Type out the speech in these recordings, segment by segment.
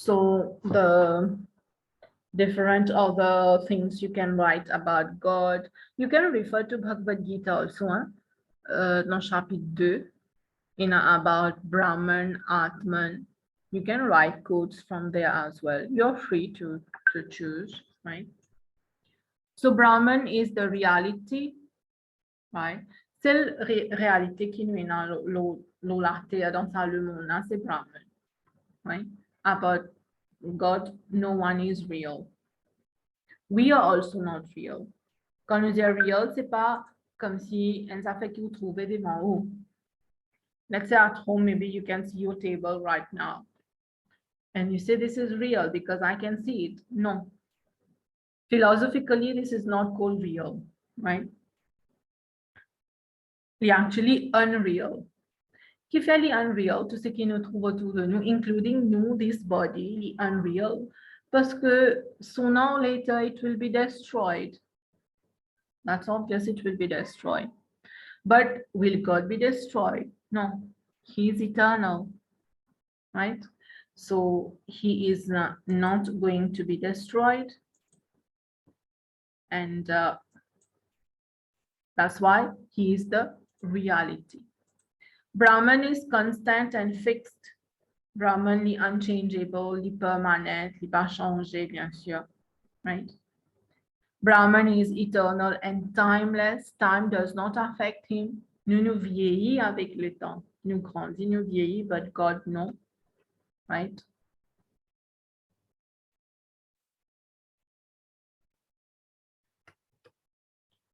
So the different other things you can write about God. You can refer to Bhagavad Gita also, dans chapitre 2, about Brahman, Atman. You can write quotes from there as well. You're free to choose, right? So Brahman is the reality, right? C'est la réalité qui nous est dans la terre, dans le monde, c'est Brahman, right? About God, no one is real. We are also not real. Quand nous disons real, c'est pas comme si ça fait que vous trouvez des mots. Let's say at home, maybe you can see your table right now. And you say this is real because I can see it. No. Philosophically, this is not called real, right? It's actually unreal. Qui fait les unreal, tout ce qui nous trouve autour de nous, including nous, this body, les unreal, parce que sooner or later it will be destroyed. That's obvious, it will be destroyed. But will God be destroyed? No, he is eternal, right? So he is not going to be destroyed. And that's why he is the reality. Brahman is constant and fixed. Brahman is unchangeable, is permanent, is pas changé, bien sûr, right? Brahman is eternal and timeless. Time does not affect him. Nous vieillit avec le temps. Nous grandit, nous vieillit, but God no, right?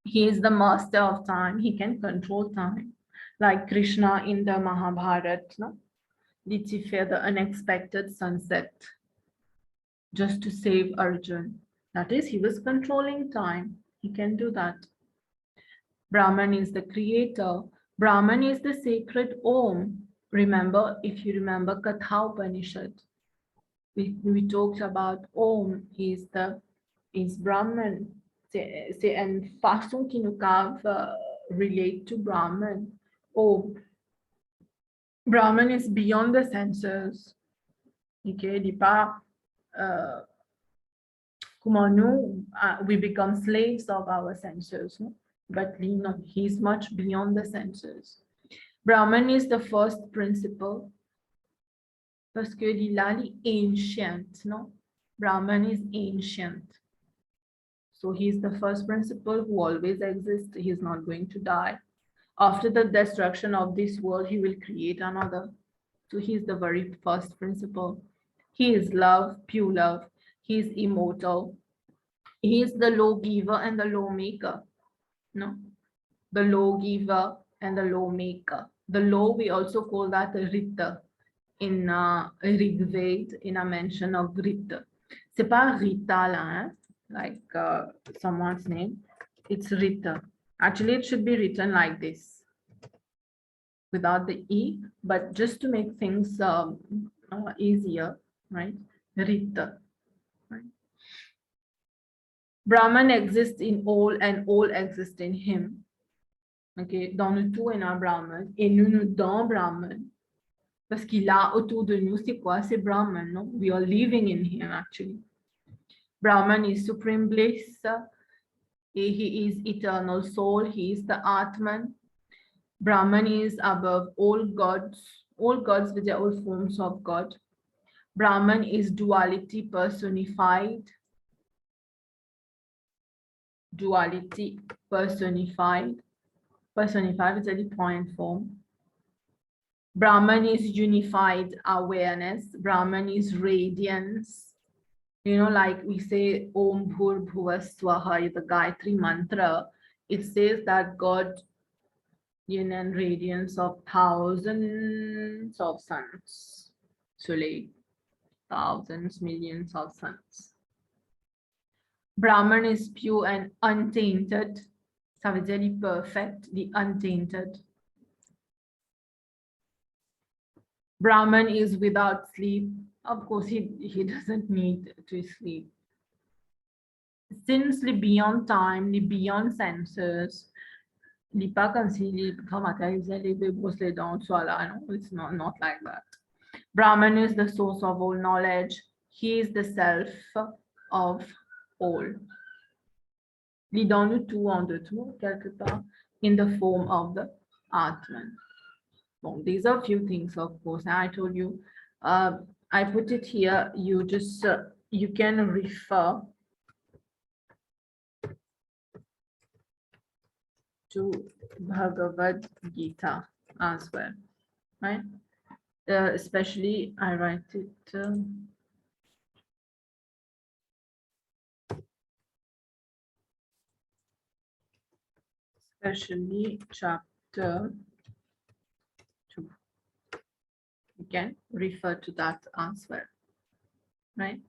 He is the master of time. He can control time. Like Krishna in the Mahabharata, no? Did he fear the unexpected sunset just to save Arjun? That is, he was controlling time. He can do that. Brahman is the creator. Brahman is the sacred Om. Remember, if you remember Katha Upanishad, we talked about Om is Brahman. C'est une façon qui nous cave relate to Brahman. Om. Brahman is beyond the senses. Okay, di pas comment nous we become slaves of our senses, no? But no, he's much beyond the senses. Brahman is the first principle. Parce que il est ancient, no? Brahman is ancient. So he's the first principle who always exists. He's not going to die. After the destruction of this world, he will create another. So he's the very first principle. He is love, pure love. He is immortal. He is the lawgiver and the lawmaker. No, the lawgiver and the lawmaker. The law, we also call that a Rita. In Rigved, in a mention of Rita. C'est pas Rita là, hein? Like someone's name. It's Rita. Actually, it should be written like this, without the E, but just to make things easier, right? Rita. Right? Brahman exists in all and all exist in him. Okay, dans le tout est un Brahman et nous dans Brahman. Parce qu'il a autour de nous, c'est quoi? C'est Brahman, no? We are living in him actually. Brahman is supreme bliss. He is eternal soul. He is the atman. Brahman is above all gods with their all forms of God. Brahman is duality personified. Duality personified. Personified is the point form. Brahman is unified awareness. Brahman is radiance. You know, like we say Om Bhur Bhuva Swaha, the Gayatri mantra, it says that God in radiance of thousands of suns. Soleil, thousands, millions of suns. Brahman is pure and untainted. Ça veut dire the perfect, the untainted. Brahman is without sleep. Of course, he doesn't need to sleep. Since the beyond time, the beyond senses, it's not like that. Brahman is the source of all knowledge. He is the self of all. Il est dans nous tout en deux mots, quelque part, in the form of the atman. Well, these are few things, of course. I told you, I put it here. You just you can refer to Bhagavad Gita as well, right? Especially, I write it. Especially chapter 2. You can refer to that as well, right?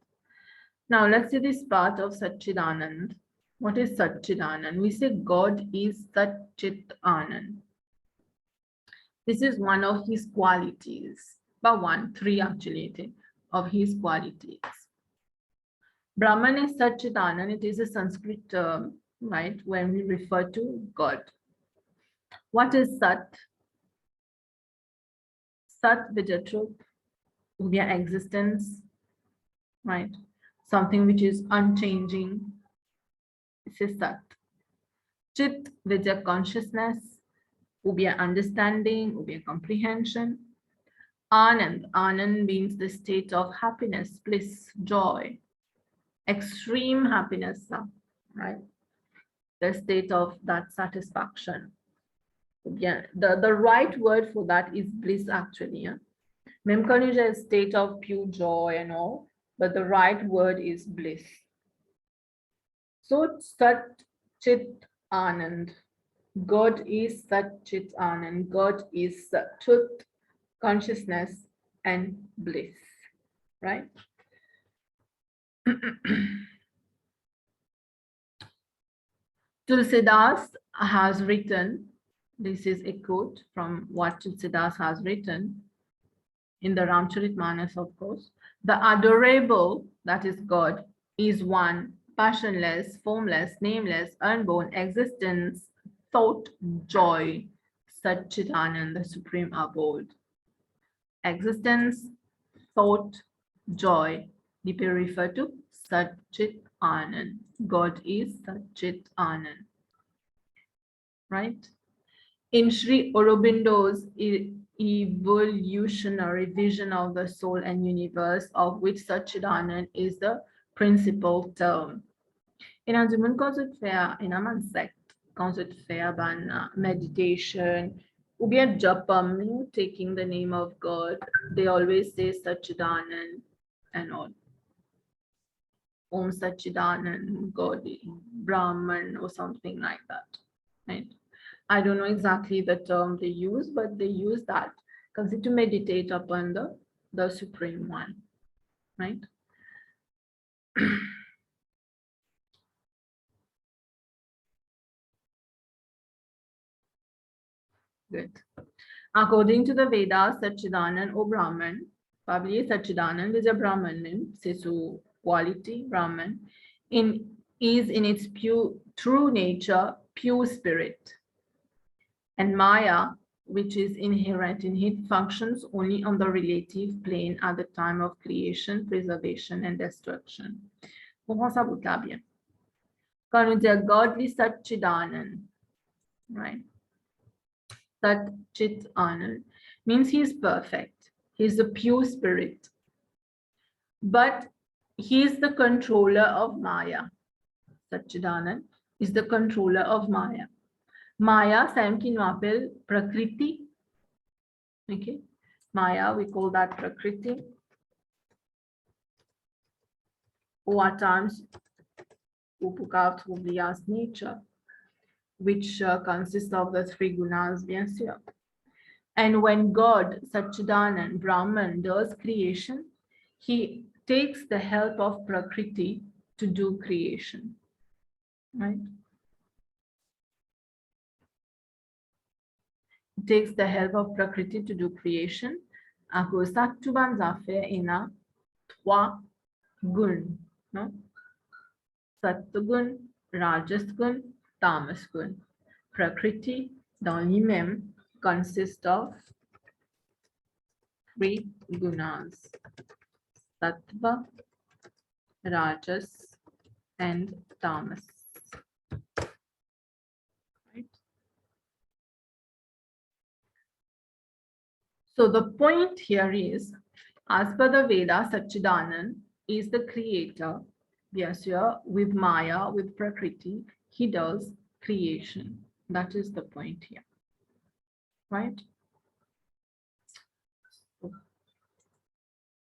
Now let's see this part of Satchidanand. What is Satchidanand? We say God is Satchit Anand. This is one of his qualities, but three actually of his qualities. Brahman is Satchit Anand. It is a Sanskrit term, right? When we refer to God. What is Sat? Sat, which is truth, their existence, right? Something which is unchanging. This is Sat. Chit, which is consciousness, ubya understanding, ubya comprehension. Anand, Anand means the state of happiness, bliss, joy, extreme happiness, right? The state of that satisfaction. Yeah, the right word for that is bliss actually. Yeah? Memkanuja is state of pure joy and all, but the right word is bliss. So Sat Chit Anand. God is Sat Chit Anand. God is truth, consciousness, and bliss. Right? Tulsidas has written, this is a quote from what Tulsidas has written in the Ramcharitmanas, of course. The adorable, that is God, is one, passionless, formless, nameless, unborn existence, thought, joy, Satchitanand, the supreme abode. Existence, thought, joy, they refer to Satchit Anand. God is Satchit Anand. Right? In Sri Aurobindo's evolutionary vision of the soul and universe, of which Satchidanand is the principal term. In a human fair, in a man sect, fair ban meditation, ubia japam, taking the name of God, they always say Satchidanand and all. Om Satchidanand, God, Brahman, or something like that, right? I don't know exactly the term they use, but they use that because to meditate upon the Supreme One, right? Good. According to the Vedas, Satchidanand or Brahman, probably Satchidanand is a Brahman name, Sisu quality, Brahman, is in its pure true nature, pure spirit. And Maya, which is inherent in it, functions only on the relative plane at the time of creation, preservation, and destruction. Comprends ça, Bouddha, bien. Quand on dit godly Satchidanand, right? Satchit Anand means he is perfect. He is the pure spirit. But he is the controller of Maya. Satchidanand is the controller of Maya. Maya, same ki appelle Prakriti. Okay. Maya, we call that Prakriti. Or at times, Upukav Thubliya's nature, which consists of the three gunas, bien sûr. And when God, Satchidanand, Brahman, does creation, he takes the help of Prakriti to do creation, right? He takes the help of Prakriti to do creation. À cause ça, tout ban affaire il a trois gun, no? Sattvagun, Rajasgun, Tamasgun. Prakriti, dans lui-même, consists of three gunas. Sattva, Rajas, and Tamas. Right? So the point here is, as per the Veda, Sachidanand is the creator. Vyasya, with Maya, with Prakriti, he does creation. That is the point here. Right?